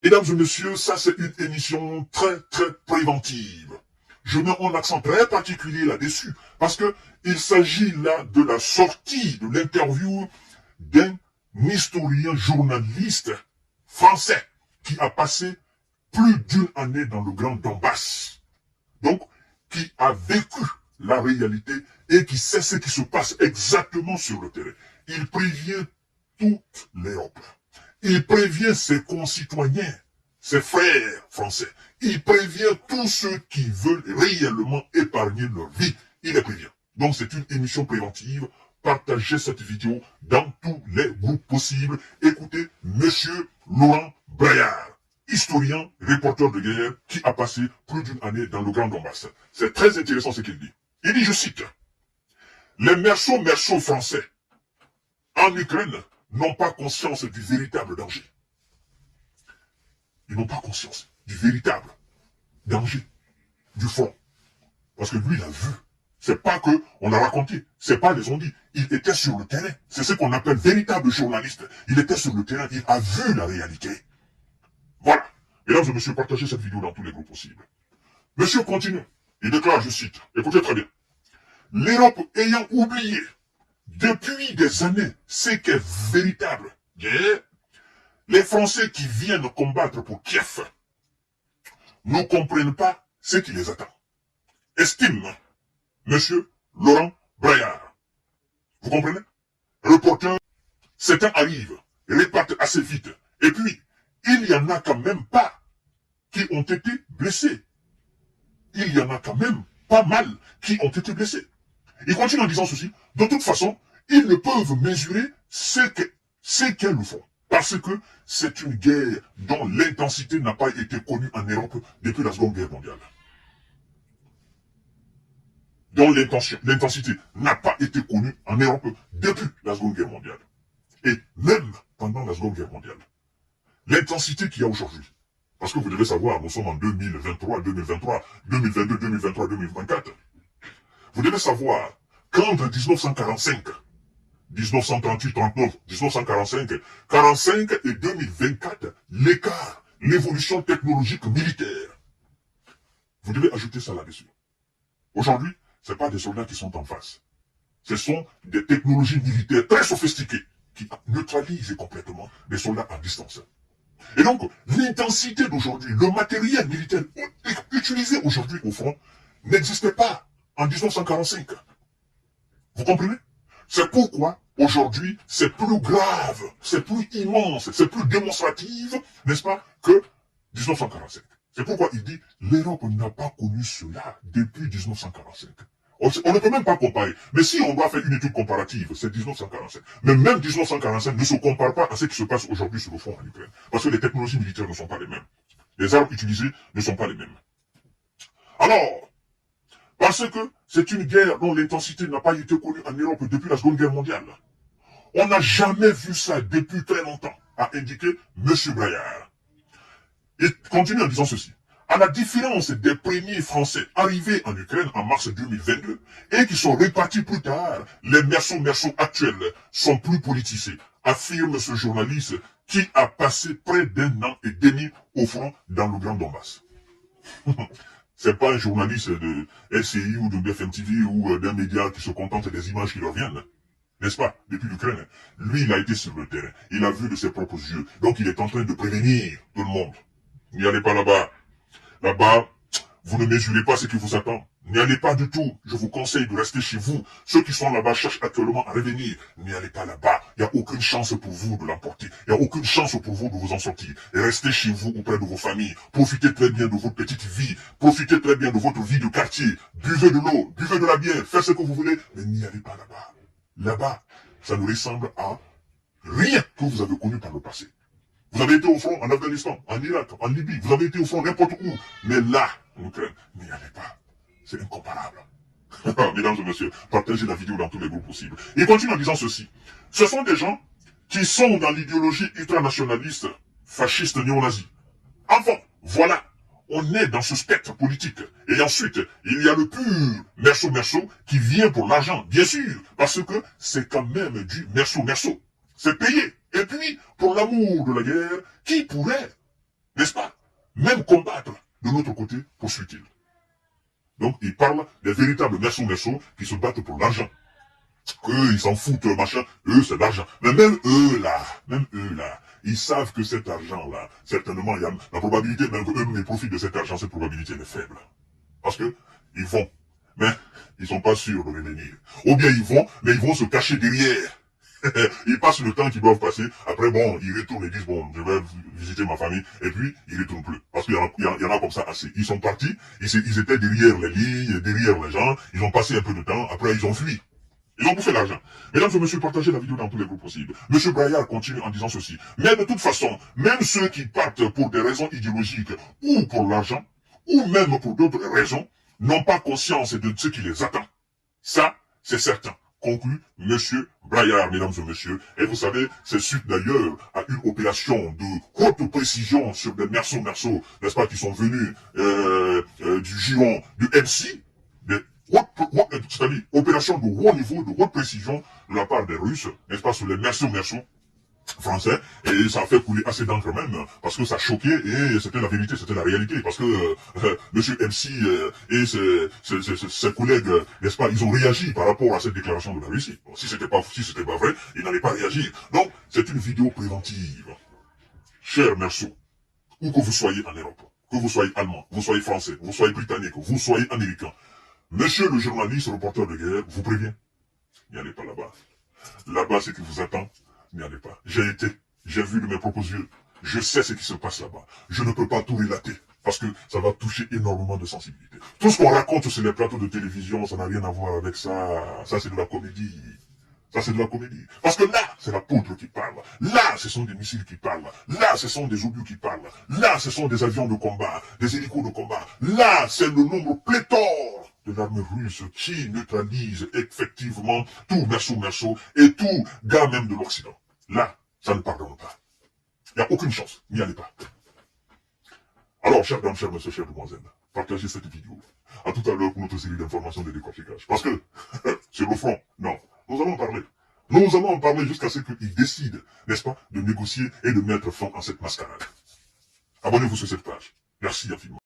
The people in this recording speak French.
Mesdames et messieurs, ça c'est une émission très préventive. Je mets un accent très particulier là-dessus parce que il s'agit là de la sortie de l'interview d'un historien journaliste français qui a passé plus d'une année dans le Grand Donbass. Donc, qui a vécu la réalité et qui sait ce qui se passe exactement sur le terrain. Il prévient toute l'Europe. Il prévient ses concitoyens, ses frères français. Il prévient tous ceux qui veulent réellement épargner leur vie. Il les prévient. Donc c'est une émission préventive. Partagez cette vidéo dans tous les groupes possibles. Écoutez Monsieur Laurent Braillard, historien, reporter de guerre, qui a passé plus d'une année dans le Grand Donbass. C'est très intéressant ce qu'il dit. Il dit, je cite, « Les merceaux français en Ukraine n'ont pas conscience du véritable danger. » Ils n'ont pas conscience du véritable danger du front. Parce que lui, il a vu. C'est pas que on a raconté, c'est pas les on-dit. Il était sur le terrain. C'est ce qu'on appelle véritable journaliste. Il était sur le terrain, il a vu la réalité. Voilà. Mesdames et messieurs, partagez cette vidéo dans tous les groupes possibles. Monsieur continue. Il déclare, je cite, écoutez très bien. L'Europe ayant oublié depuis des années ce qu'est véritable guerre, les Français qui viennent combattre pour Kiev ne comprennent pas ce qui les attend. Estime Monsieur Laurent Braillard. Vous comprenez? Reporter, certains arrivent, repartent assez vite. Et puis, il y en a quand même pas qui ont été blessés. Il y en a quand même pas mal qui ont été blessés. Il continue en disant ceci. De toute façon, ils ne peuvent mesurer ce qu'elles nous font. Parce que c'est une guerre dont l'intensité n'a pas été connue en Europe depuis la Seconde Guerre mondiale. Dont l'intensité n'a pas été connue en Europe depuis la Seconde Guerre mondiale. Et même pendant la Seconde Guerre mondiale. L'intensité qu'il y a aujourd'hui. Parce que vous devez savoir, nous sommes en 2023, 2022, 2023, 2024. Vous devez savoir qu'entre 1945, 1938, 39, 1945, 45 et 2024, l'écart, l'évolution technologique militaire. Vous devez ajouter ça là-dessus. Aujourd'hui, ce n'est pas des soldats qui sont en face. Ce sont des technologies militaires très sophistiquées qui neutralisent complètement les soldats à distance. Et donc, l'intensité d'aujourd'hui, le matériel militaire utilisé aujourd'hui au front n'existait pas en 1945. Vous comprenez? C'est pourquoi, aujourd'hui, c'est plus grave, c'est plus immense, c'est plus démonstratif, n'est-ce pas, que 1945. C'est pourquoi il dit, l'Europe n'a pas connu cela depuis 1945. On ne peut même pas comparer. Mais si on doit faire une étude comparative, c'est 1945. Mais même 1945 ne se compare pas à ce qui se passe aujourd'hui sur le front en Ukraine. Parce que les technologies militaires ne sont pas les mêmes. Les armes utilisées ne sont pas les mêmes. Alors, parce que c'est une guerre dont l'intensité n'a pas été connue en Europe depuis la Seconde Guerre mondiale. On n'a jamais vu ça depuis très longtemps, a indiqué M. Braillard. Il continue en disant ceci. À la différence des premiers Français arrivés en Ukraine en mars 2022 et qui sont répartis plus tard, les mercenaires actuels sont plus politisés, affirme ce journaliste qui a passé près d'1 an et demi au front dans le Grand Donbass. C'est pas un journaliste de LCI ou de BFM TV ou d'un média qui se contente des images qui leur viennent. N'est-ce pas? Depuis l'Ukraine. Lui, il a été sur le terrain. Il a vu de ses propres yeux. Donc, il est en train de prévenir tout le monde. N'y allez pas là-bas. Là-bas, vous ne mesurez pas ce qui vous attend. N'y allez pas du tout. Je vous conseille de rester chez vous. Ceux qui sont là-bas cherchent actuellement à revenir. N'y allez pas là-bas. Il n'y a aucune chance pour vous de l'emporter. Il n'y a aucune chance pour vous de vous en sortir. Et restez chez vous auprès de vos familles. Profitez très bien de votre petite vie. Profitez très bien de votre vie de quartier. Buvez de l'eau. Buvez de la bière. Faites ce que vous voulez. Mais n'y allez pas là-bas. Là-bas, ça ne ressemble à rien que vous avez connu par le passé. Vous avez été au front en Afghanistan, en Irak, en Libye, vous avez été au front n'importe où. Mais là, en Ukraine, n'y allez pas. C'est incomparable. Mesdames et messieurs, partagez la vidéo dans tous les groupes possibles. Il continue en disant ceci. Ce sont des gens qui sont dans l'idéologie ultranationaliste, fasciste, néo-nazi. Enfin, voilà. On est dans ce spectre politique. Et ensuite, il y a le pur merceau qui vient pour l'argent, bien sûr, parce que c'est quand même du merceau. C'est payé. Et puis, pour l'amour de la guerre, qui pourrait n'est-ce pas? Même combattre de l'autre côté, poursuit-il. Donc, il parle des véritables mercenaires qui se battent pour l'argent. Eux, ils s'en foutent, machin. Eux, c'est l'argent. Mais même eux, là, ils savent que cet argent-là, certainement, il y a la probabilité même qu'eux ils profitent de cet argent, cette probabilité est faible. Parce que, ils vont. Mais, ils sont pas sûrs de revenir. Ou bien ils vont, mais ils vont se cacher derrière. Ils passent le temps qu'ils doivent passer. Après, bon, ils retournent et disent, bon, je vais visiter ma famille. Et puis, ils retournent plus. Parce qu'il y en a comme ça assez. Ils sont partis. Ils étaient derrière les lignes, derrière les gens. Ils ont passé un peu de temps. Après, ils ont fui. Ils ont bouffé l'argent. Mesdames et messieurs, partagez la vidéo dans tous les groupes possibles. Monsieur Braillard continue en disant ceci. Mais de toute façon, même ceux qui partent pour des raisons idéologiques ou pour l'argent, ou même pour d'autres raisons, n'ont pas conscience de ce qui les attend. Ça, c'est certain. Conclut Monsieur Braillard, mesdames et messieurs. Et vous savez, c'est suite d'ailleurs à une opération de haute précision sur des merceaux, n'est-ce pas, qui sont venus du Giron, du MC, c'est-à-dire opération de haut niveau, de haute précision de la part des Russes, n'est-ce pas, sur les merceaux français, et ça a fait couler assez d'encre même, parce que ça choquait, et c'était la vérité, c'était la réalité, parce que Monsieur MC et ses collègues, n'est-ce pas, ils ont réagi par rapport à cette déclaration de la Russie. Bon, si c'était pas vrai, ils n'allaient pas réagir. Donc, c'est une vidéo préventive. Chers merceaux, où que vous soyez en Europe, que vous soyez allemand, vous soyez français, vous soyez britannique, vous soyez américain, monsieur le journaliste, reporter de guerre, vous prévient, n'y allez pas là-bas. Là-bas, ce qui vous attend, n'y allez pas. J'ai vu de mes propres yeux. Je sais ce qui se passe là-bas. Je ne peux pas tout relater, parce que ça va toucher énormément de sensibilité. Tout ce qu'on raconte sur les plateaux de télévision, ça n'a rien à voir avec ça. Ça, c'est de la comédie. Ça, c'est de la comédie. Parce que là, c'est la poudre qui parle. Là, ce sont des missiles qui parlent. Là, ce sont des obus qui parlent. Là, ce sont des avions de combat, des hélicos de combat. Là, c'est le nombre pléthore de l'armée russe qui neutralise effectivement tout merceau et tout gars même de l'Occident. Là, ça ne pardonne pas. Il n'y a aucune chance. N'y allez pas. Alors, chers dames, chers messieurs, chers demoiselles, partagez cette vidéo. À tout à l'heure pour notre série d'informations de décortiquage. Parce que, sur le front, non. Nous allons en parler. Nous allons en parler jusqu'à ce qu'ils décident, n'est-ce pas, de négocier et de mettre fin à cette mascarade. Abonnez-vous sur cette page. Merci infiniment.